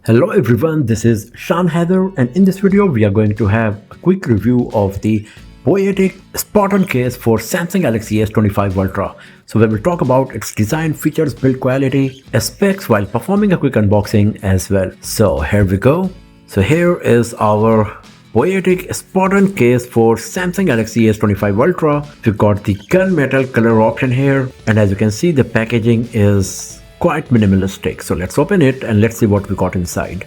Hello everyone, this is Shan Heather, and in this video we are going to have a quick review of the Poetic Spartan case for Samsung Galaxy S25 Ultra. So we will talk about its design, features, build quality, specs while performing a quick unboxing as well. So here we go. So here is our Poetic Spartan case for Samsung Galaxy S25 Ultra. We've got the gunmetal color option here, and as you can see the packaging is quite minimalistic. So let's open it and let's see what we got inside.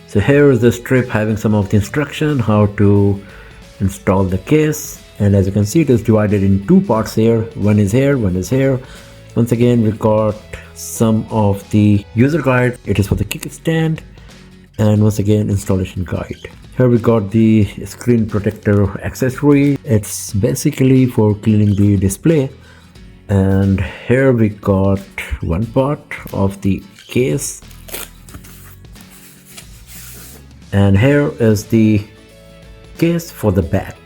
So here is the strip having some of the instruction how to install the case, and as you can see it is divided in two parts here. One is here, one is here. Once again we got some of the user guide. It is for the kickstand, and once again installation guide. Here we got the screen protector accessory. It's basically for cleaning the display. And here we got one part of the case, and here is the case for the back,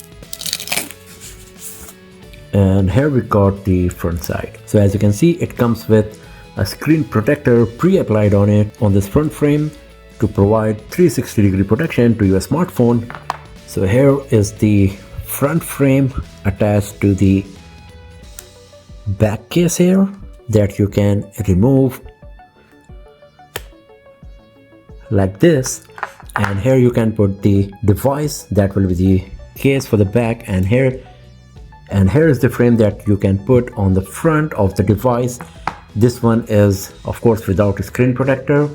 and here we got the front side. So as you can see it comes with a screen protector pre-applied on it on this front frame to provide 360-degree protection to your smartphone. So here is the front frame attached to the back case here that you can remove like this, and here you can put the device that will be the case for the back, and here is the frame that you can put on the front of the device. This one is of course without a screen protector,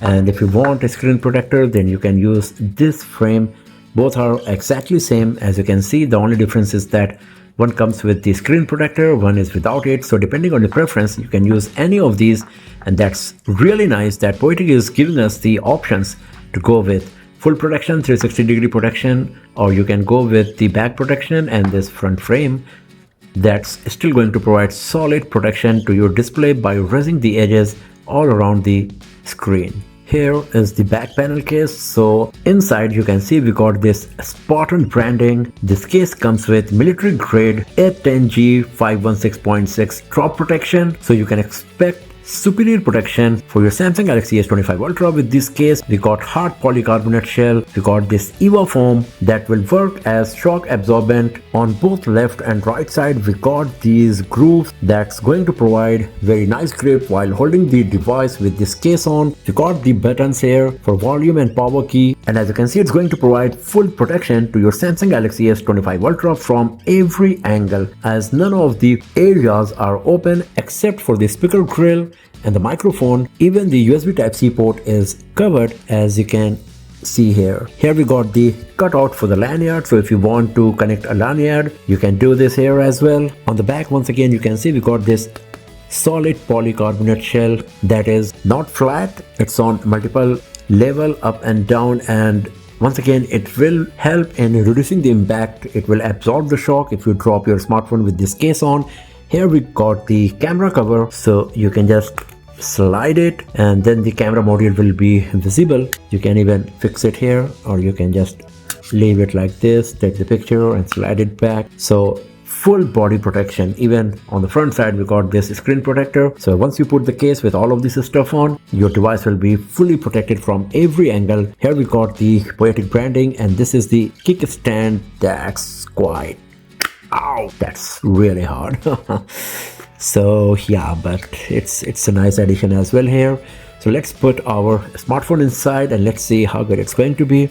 and if you want a screen protector then you can use this frame. Both are exactly same. As you can see, the only difference is that one comes with the screen protector, one is without it. So depending on your preference, you can use any of these, and that's really nice that Poetic is giving us the options to go with full protection, 360-degree protection, or you can go with the back protection and this front frame that's still going to provide solid protection to your display by raising the edges all around the screen. Here is the back panel case. So inside you can see we got this Spartan branding. This case comes with military grade 810G 516.6 drop protection. So you can expect superior protection for your Samsung Galaxy S25 Ultra with this case. We got hard polycarbonate shell. We got this EVA foam that will work as shock absorbent on both left and right side. We got these grooves that's going to provide very nice grip while holding the device with this case on. We got the buttons here for volume and power key, and as you can see it's going to provide full protection to your Samsung Galaxy S25 Ultra from every angle, as none of the areas are open except for the speaker grill and the microphone. Even the USB Type-C port is covered, as you can see here. Here we got the cutout for the lanyard, so if you want to connect a lanyard you can do this here as well. On the back once again you can see we got this solid polycarbonate shell that is not flat, it's on multiple level up and down, and once again it will help in reducing the impact. It will absorb the shock if you drop your smartphone with this case on. Here we got the camera cover, so you can just slide it and then the camera module will be visible. You can even fix it here, or you can just leave it like this, take the picture and slide it back. So full body protection. Even on the front side we got this screen protector, so once you put the case with all of this stuff on, your device will be fully protected from every angle. Here we got the Poetic branding, and this is the kickstand. That's quite, ow, that's really hard. So yeah, but it's a nice addition as well here. So let's put our smartphone inside and let's see how good it's going to be.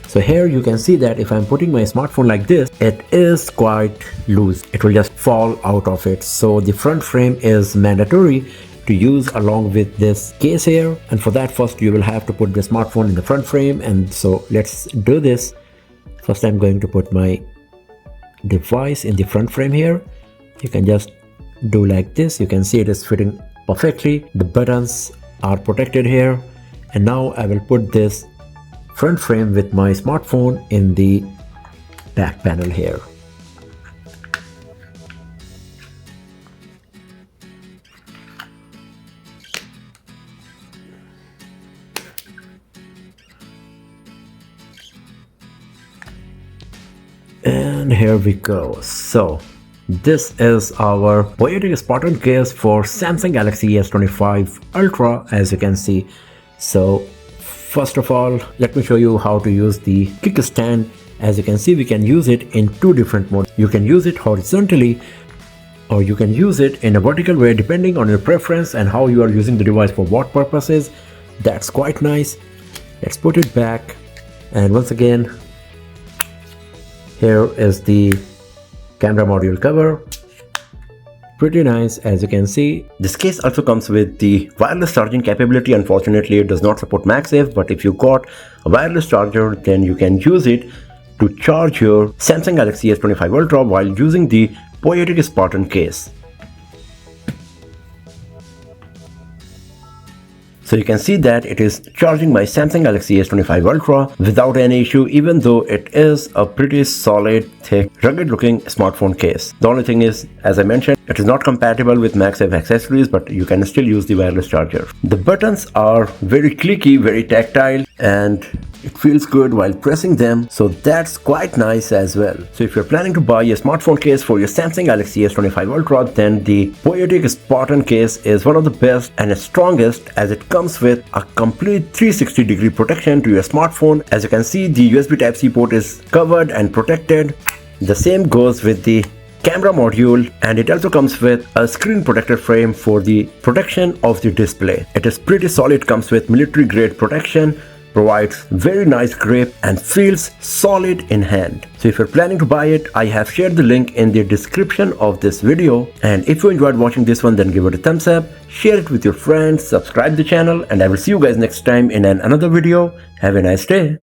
So here you can see that if I'm putting my smartphone like this, it is quite loose. It will just fall out of it. So the front frame is mandatory to use along with this case here, and for that first you will have to put the smartphone in the front frame. And so let's do this. First I'm going to put my device in the front frame here. You can just do like this. You can see it is fitting perfectly. The buttons are protected here, and now I will put this front frame with my smartphone in the back panel here. And here we go. So This is our Poetic Spartan case for Samsung Galaxy S25 Ultra, as you can see. So first of all, let me show you how to use the kickstand. As you can see, we can use it in two different modes. You can use it horizontally or you can use it in a vertical way depending on your preference and how you are using the device for what purposes. That's quite nice. Let's put it back, and once again, here is the camera module cover. Pretty nice, as you can see. This case also comes with the wireless charging capability. Unfortunately, it does not support MagSafe, but if you got a wireless charger, then you can use it to charge your Samsung Galaxy S25 Ultra while using the Poetic Spartan case. So you can see that it is charging my Samsung Galaxy S25 Ultra without any issue, even though it is a pretty solid, thick, rugged looking smartphone case. The only thing is, as I mentioned, it is not compatible with MagSafe accessories, but you can still use the wireless charger. The buttons are very clicky, very tactile, and it feels good while pressing them, so that's quite nice as well. So if you're planning to buy a smartphone case for your Samsung Galaxy S25 Ultra, then the Poetic Spartan case is one of the best and strongest, as it comes with a complete 360-degree protection to your smartphone. As you can see, the USB Type-C port is covered and protected. The same goes with the camera module, and it also comes with a screen protector frame for the protection of the display. It is pretty solid, comes with military grade protection, provides very nice grip and feels solid in hand. So if you're planning to buy it, I have shared the link in the description of this video, and if you enjoyed watching this one, then give it a thumbs up, share it with your friends, subscribe the channel, and I will see you guys next time in another video. Have a nice day.